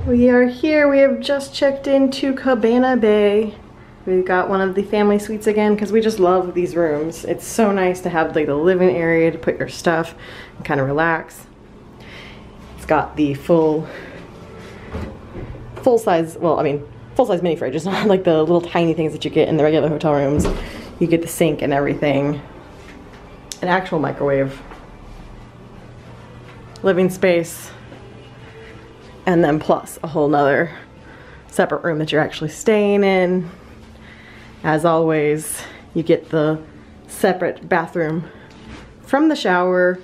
We are here. We have just checked into Cabana Bay. We've got one of the family suites again because we just love these rooms. It's so nice to have like the living area to put your stuff and kind of relax. It's got the full size, well, I mean, full size mini fridge. It's not like the little tiny things that you get in the regular hotel rooms. You get the sink and everything. An actual microwave. Living space. And then plus a whole nother separate room that you're actually staying in. As always, you get the separate bathroom from the shower,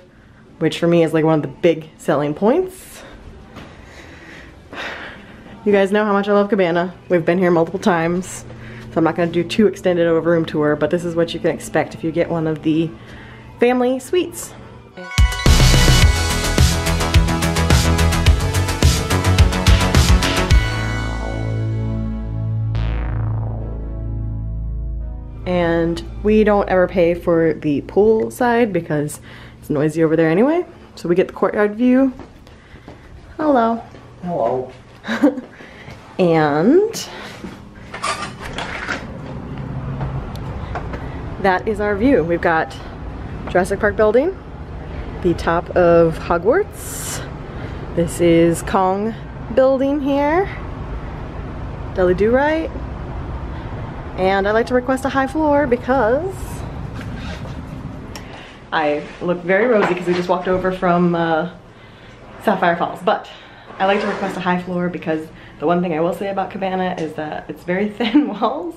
which for me is like one of the big selling points. You guys know how much I love Cabana. We've been here multiple times, so I'm not gonna do too extended of a room tour, but this is what you can expect if you get one of the family suites. And we don't ever pay for the pool side because it's noisy over there anyway. So we get the courtyard view. Hello. Hello. And that is our view. We've got Jurassic Park building, the top of Hogwarts. This is Kong building here. Dudley Do Right. And I like to request a high floor because I look very rosy because we just walked over from Sapphire Falls. But I like to request a high floor because the one thing I will say about Cabana is that it's very thin walls.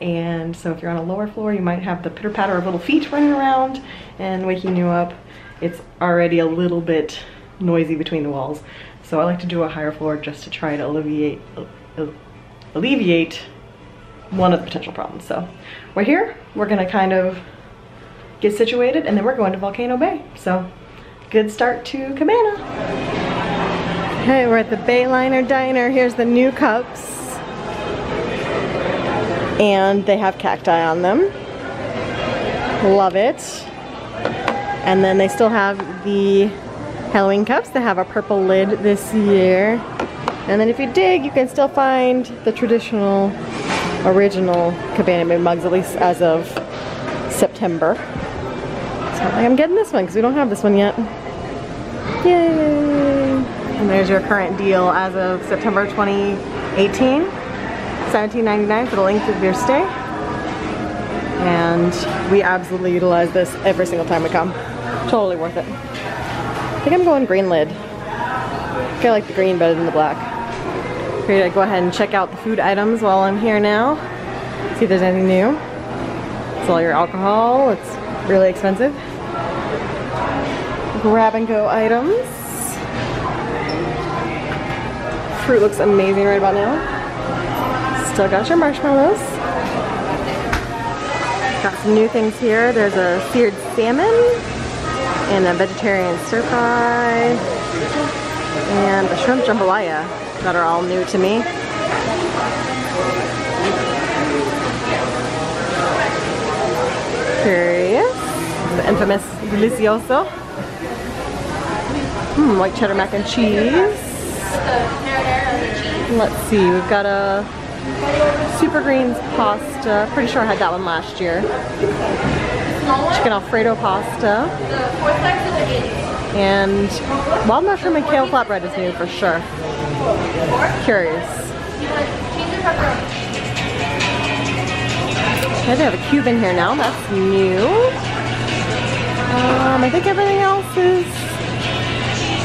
And so if you're on a lower floor, you might have the pitter patter of little feet running around and waking you up. It's already a little bit noisy between the walls. So I like to do a higher floor just to try to alleviate one of the potential problems. So we're here, we're gonna kind of get situated, and then we're going to Volcano Bay. So good start to Cabana. Okay, we're at the Bayliner Diner. Here's the new cups. And they have cacti on them. Love it. And then they still have the Halloween cups. They have a purple lid this year. And then if you dig, you can still find the traditional original Cabana Bay mugs, at least as of September. So I'm getting this one because we don't have this one yet. Yay! And there's your current deal as of September 2018. $17.99 for the length of your stay. And we absolutely utilize this every single time we come. Totally worth it. I think I'm going green lid. I think I like the green better than the black. Ready to go ahead and check out the food items while I'm here now. See if there's anything new. It's all your alcohol. It's really expensive. Grab and go items. Fruit looks amazing right about now. Still got your marshmallows. Got some new things here. There's a seared salmon and a vegetarian stir fry and a shrimp jambalaya that are all new to me. Curious. The infamous delicioso. White cheddar mac and cheese. Let's see, we've got a Super Greens pasta. Pretty sure I had that one last year. Chicken Alfredo pasta. And wild mushroom and kale flatbread is new for sure. Curious. Okay, they have a cube in here now. That's new. I think everything else is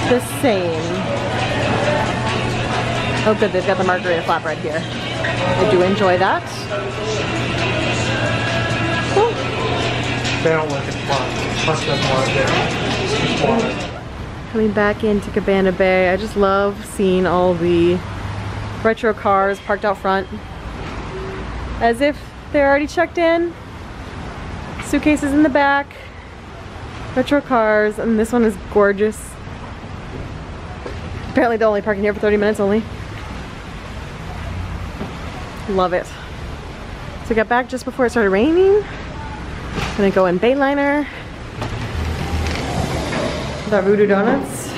the same. Oh good, they've got the margarita flatbread here. I do enjoy that. Cool. They don't look at fun. Plus doesn't want to. Coming back into Cabana Bay, I just love seeing all the retro cars parked out front. As if they're already checked in. Suitcases in the back. Retro cars, and this one is gorgeous. Apparently they're only parking here for 30 minutes only. Love it. So we got back just before it started raining. Gonna go in Bayliner. With our Voodoo Donuts.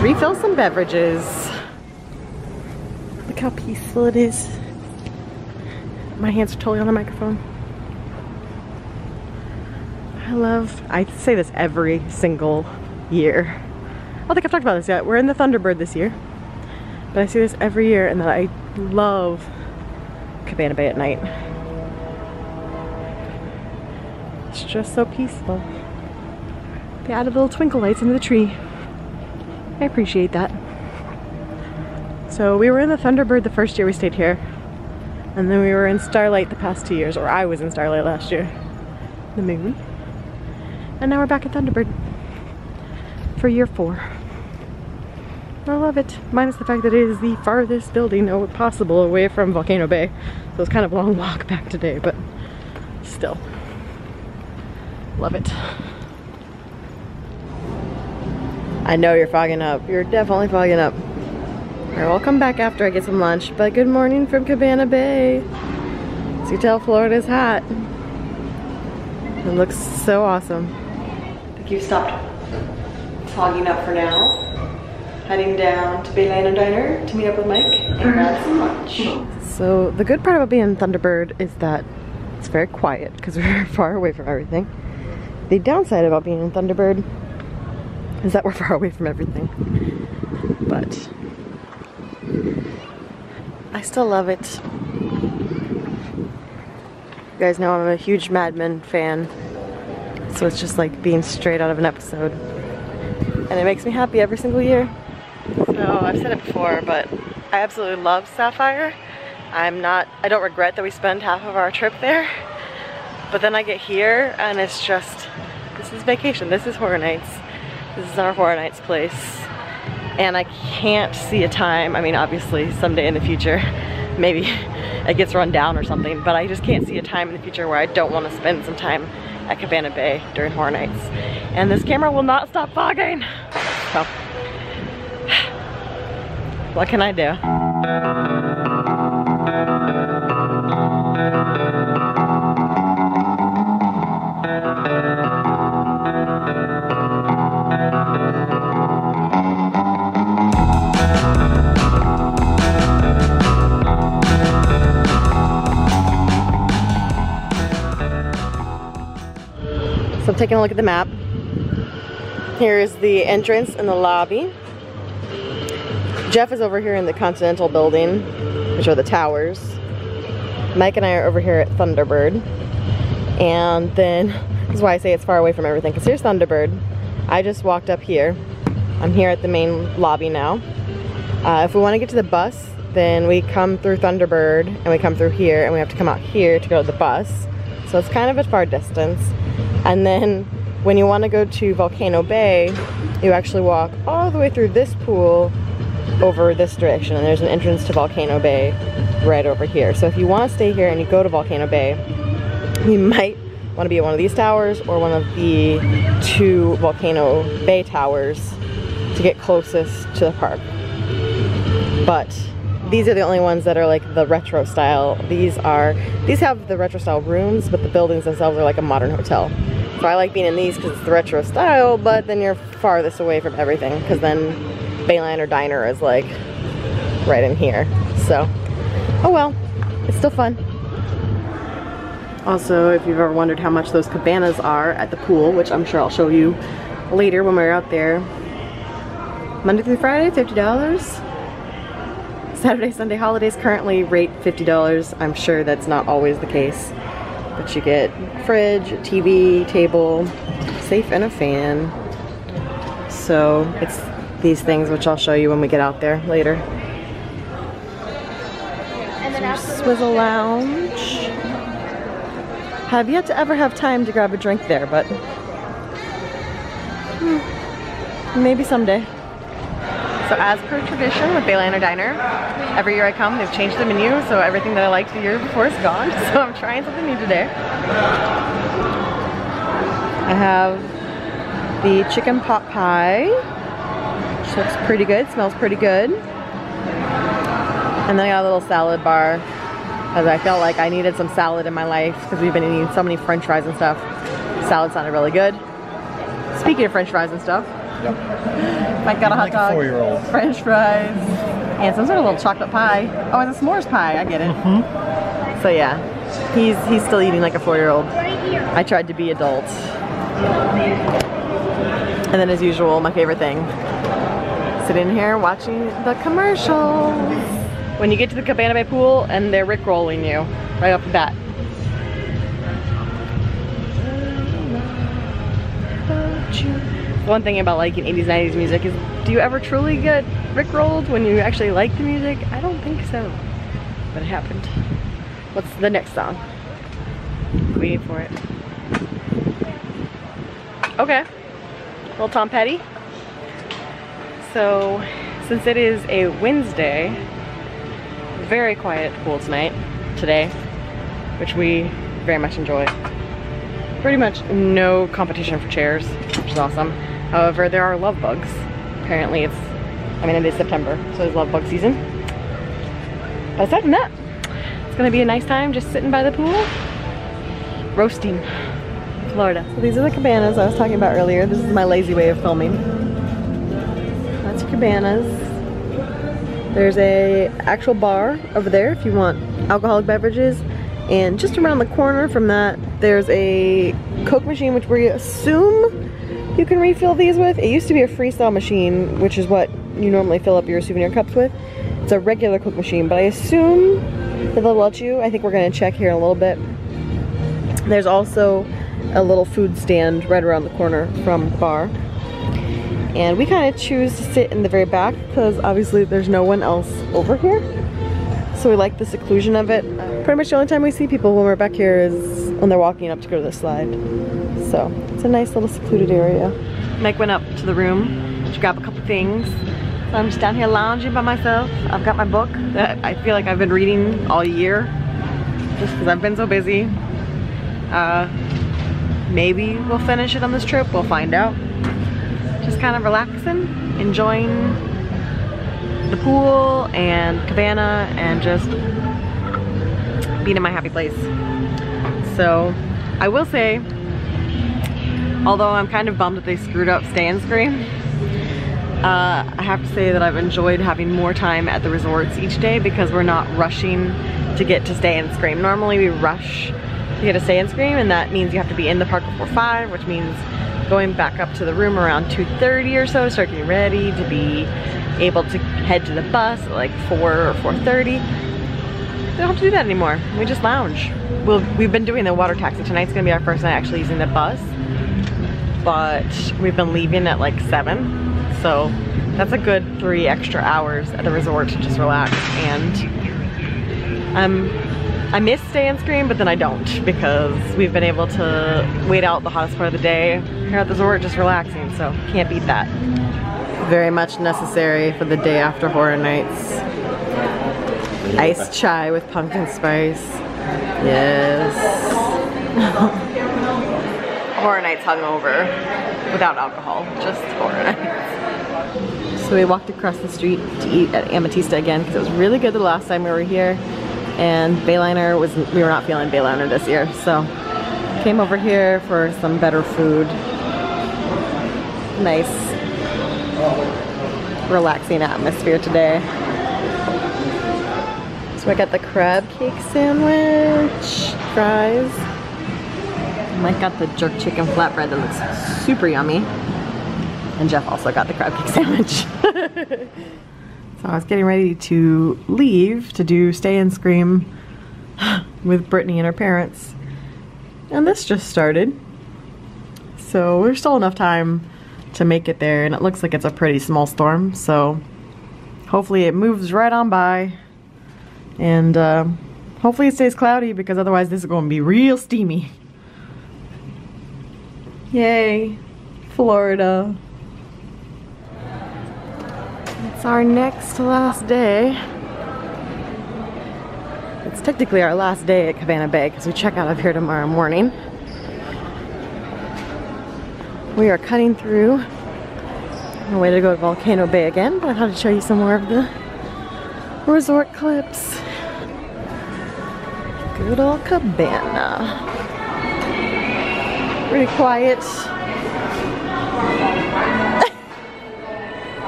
refill some beverages. Look how peaceful it is. My hands are totally on the microphone. I say this every single year. I don't think I've talked about this yet. We're in the Thunderbird this year. But I say this every year, and that I love Cabana Bay at night. It's just so peaceful. They added little twinkle lights into the tree. I appreciate that. So we were in the Thunderbird the first year we stayed here. And then we were in Starlight the past 2 years, or I was in Starlight last year. The moon. And now we're back at Thunderbird for year 4. I love it. Minus the fact that it is the farthest building possible away from Volcano Bay. So it's kind of a long walk back today, but still. Love it. I know you're fogging up. You're definitely fogging up. Alright, we'll come back after I get some lunch, but good morning from Cabana Bay. As you tell, Florida's hot. It looks so awesome. I think you've stopped fogging up for now. Heading down to Bayliner Diner to meet up with Mike and grab some lunch. So the good part about being in Thunderbird is that it's very quiet because we're far away from everything. The downside about being in Thunderbird is that we're far away from everything. But I still love it. You guys know I'm a huge Mad Men fan. So it's just like being straight out of an episode. And it makes me happy every single year. So I've said it before, but I absolutely love Sapphire. I don't regret that we spend half of our trip there. But then I get here and it's just, this is vacation. This is Horror Nights. This is our Horror Nights place. And I can't see a time, I mean obviously someday in the future, maybe it gets run down or something, but I just can't see a time in the future where I don't want to spend some time at Cabana Bay during Horror Nights. And this camera will not stop fogging. So, what can I do? So I'm taking a look at the map. Here's the entrance and the lobby. Jeff is over here in the Continental building, which are the towers. Mike and I are over here at Thunderbird. And then, this is why I say it's far away from everything, because here's Thunderbird. I just walked up here. I'm here at the main lobby now. If we want to get to the bus, then we come through Thunderbird, and we come through here, and we have to come out here to go to the bus. So it's kind of a far distance. And then, when you want to go to Volcano Bay, you actually walk all the way through this pool over this direction, and there's an entrance to Volcano Bay right over here. So if you want to stay here and you go to Volcano Bay, you might want to be at one of these towers or one of the 2 Volcano Bay towers to get closest to the park. But these are the only ones that are like the retro style. These have the retro style rooms, but the buildings themselves are like a modern hotel. So I like being in these because it's the retro style, but then you're farthest away from everything because then Bayliner Diner is like right in here. So, oh well, it's still fun. Also, if you've ever wondered how much those cabanas are at the pool, which I'm sure I'll show you later when we're out there. Monday through Friday, $50. Saturday, Sunday holidays currently rate $50. I'm sure that's not always the case. But you get fridge, TV, table, safe and a fan. So it's these things, which I'll show you when we get out there later. Swizzle Lounge. Have yet to ever have time to grab a drink there, but maybe someday. So as per tradition with Bayliner Diner, every year I come, they've changed the menu, so everything that I liked the year before is gone. So I'm trying something new today. I have the chicken pot pie, which looks pretty good, smells pretty good. And then I got a little salad bar, because I felt like I needed some salad in my life, because we've been eating so many french fries and stuff. Salad sounded really good. Speaking of french fries and stuff, Yep. Mike got a hot Like a dog, 4-year-old. French fries, and some sort of little chocolate pie. Oh, and a s'mores pie. I get it. So yeah, he's still eating like a 4-year-old. I tried to be adult. And then as usual, my favorite thing, sitting here watching the commercials. When you get to the Cabana Bay pool and they're rickrolling you right off the bat. One thing about liking 80s, 90s music is, do you ever truly get rickrolled when you actually like the music? I don't think so, but it happened. What's the next song? Waiting for it. Okay, little Tom Petty. So, since it is a Wednesday, very quiet pool today, which we very much enjoy. Pretty much no competition for chairs, which is awesome. However, there are love bugs. Apparently it is September, so it's love bug season. But aside from that, it's gonna be a nice time just sitting by the pool, roasting Florida. So these are the cabanas I was talking about earlier. This is my lazy way of filming. That's cabanas. There's a actual bar over there if you want alcoholic beverages. And just around the corner from that, there's a Coke machine, which we assume you can refill these with. It used to be a freestyle machine, which is what you normally fill up your souvenir cups with. It's a regular Coke machine, but I assume that they'll let you. I think we're gonna check here in a little bit. There's also a little food stand right around the corner from the bar. And we kind of choose to sit in the very back because obviously there's no one else over here. So we like the seclusion of it. Pretty much the only time we see people when we're back here is when they're walking up to go to the slide. So it's a nice little secluded area. Mike went up to the room to grab a couple things. So I'm just down here lounging by myself. I've got my book that I feel like I've been reading all year just because I've been so busy. Maybe we'll finish it on this trip, we'll find out. Just kind of relaxing, enjoying the pool and cabana and just being in my happy place. So I will say, although I'm kind of bummed that they screwed up Stay and Scream, I have to say that I've enjoyed having more time at the resorts each day because we're not rushing to get to Stay and Scream. Normally we rush to get to Stay and Scream, and that means you have to be in the park before 5, which means going back up to the room around 2:30 or so, start getting ready to be able to head to the bus at like 4 or 4:30. We don't have to do that anymore. We just lounge. We've been doing the water taxi. Tonight's gonna be our first night actually using the bus, but we've been leaving at like 7. So that's a good 3 extra hours at the resort to just relax. And I miss Stay and Scream, but then I don't because we've been able to wait out the hottest part of the day here at the resort just relaxing, so can't beat that. Very much necessary for the day after Horror Nights. Iced chai with pumpkin spice. Yes. Horror Nights hungover without alcohol, just Horror Nights. So we walked across the street to eat at Ametista again because it was really good the last time we were here. And Bayliner we were not feeling Bayliner this year, so came over here for some better food. Nice, relaxing atmosphere today. So I got the crab cake sandwich, fries. Mike got the jerk chicken flatbread that looks super yummy. And Jeff also got the crab cake sandwich. So I was getting ready to leave to do Stay and Scream with Brittany and her parents. And this just started. So there's still enough time to make it there, and it looks like it's a pretty small storm, so hopefully it moves right on by. And hopefully it stays cloudy because otherwise this is going to be real steamy. Yay, Florida. It's our next to last day. It's technically our last day at Cabana Bay because we check out of here tomorrow morning. We are cutting through on our way to go to Volcano Bay again, but I thought I'd show you some more of the resort clips. Good old Cabana. Pretty quiet.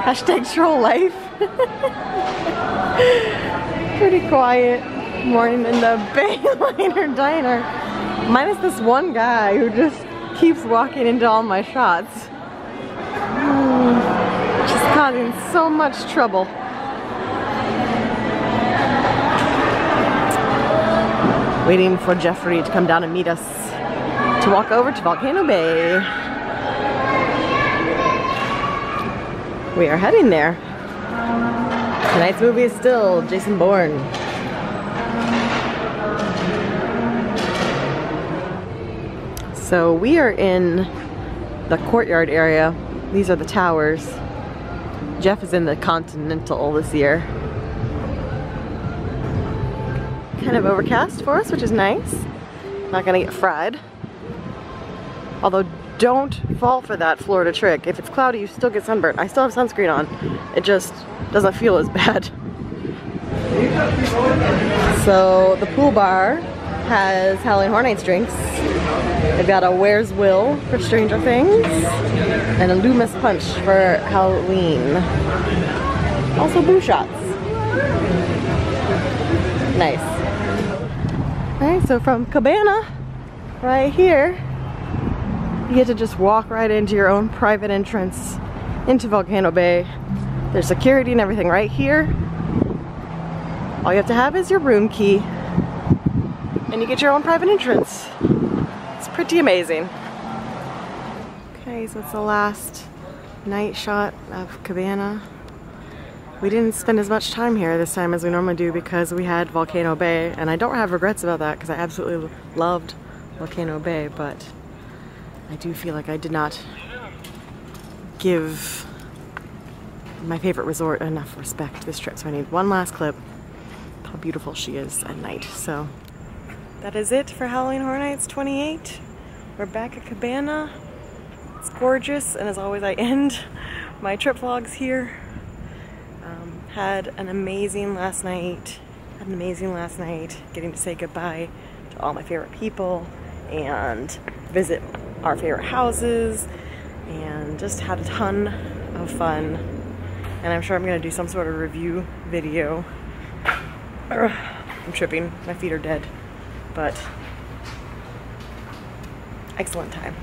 Hashtag troll life. Pretty quiet morning in the Bayliner diner. Minus this one guy who just keeps walking into all my shots. Just causing so much trouble. Waiting for Jeffrey to come down and meet us to walk over to Volcano Bay. We are heading there. Tonight's movie is still Jason Bourne. So we are in the courtyard area. These are the towers. Jeff is in the Continental this year. Kind of overcast for us, which is nice. Not gonna get fried. Although don't fall for that Florida trick. If it's cloudy, you still get sunburned. I still have sunscreen on. It just doesn't feel as bad. So the pool bar has Howling Hornets drinks. They've got a Where's Will for Stranger Things and a Loomis Punch for Halloween. Also boo shots. Nice. Alright, so from Cabana, right here, you get to just walk right into your own private entrance into Volcano Bay. There's security and everything right here. All you have to have is your room key, and you get your own private entrance. It's pretty amazing. Okay, so it's the last night shot of Cabana. We didn't spend as much time here this time as we normally do because we had Volcano Bay, and I don't have regrets about that because I absolutely loved Volcano Bay, but I do feel like I did not give my favorite resort enough respect this trip, so I need one last clip of how beautiful she is at night. So that is it for Howling Horror Nights 28. We're back at Cabana. It's gorgeous, and as always I end my trip vlogs here. Had an amazing last night. Getting to say goodbye to all my favorite people and visit our favorite houses, and just had a ton of fun. And I'm sure I'm gonna do some sort of review video. I'm tripping, my feet are dead, but excellent time.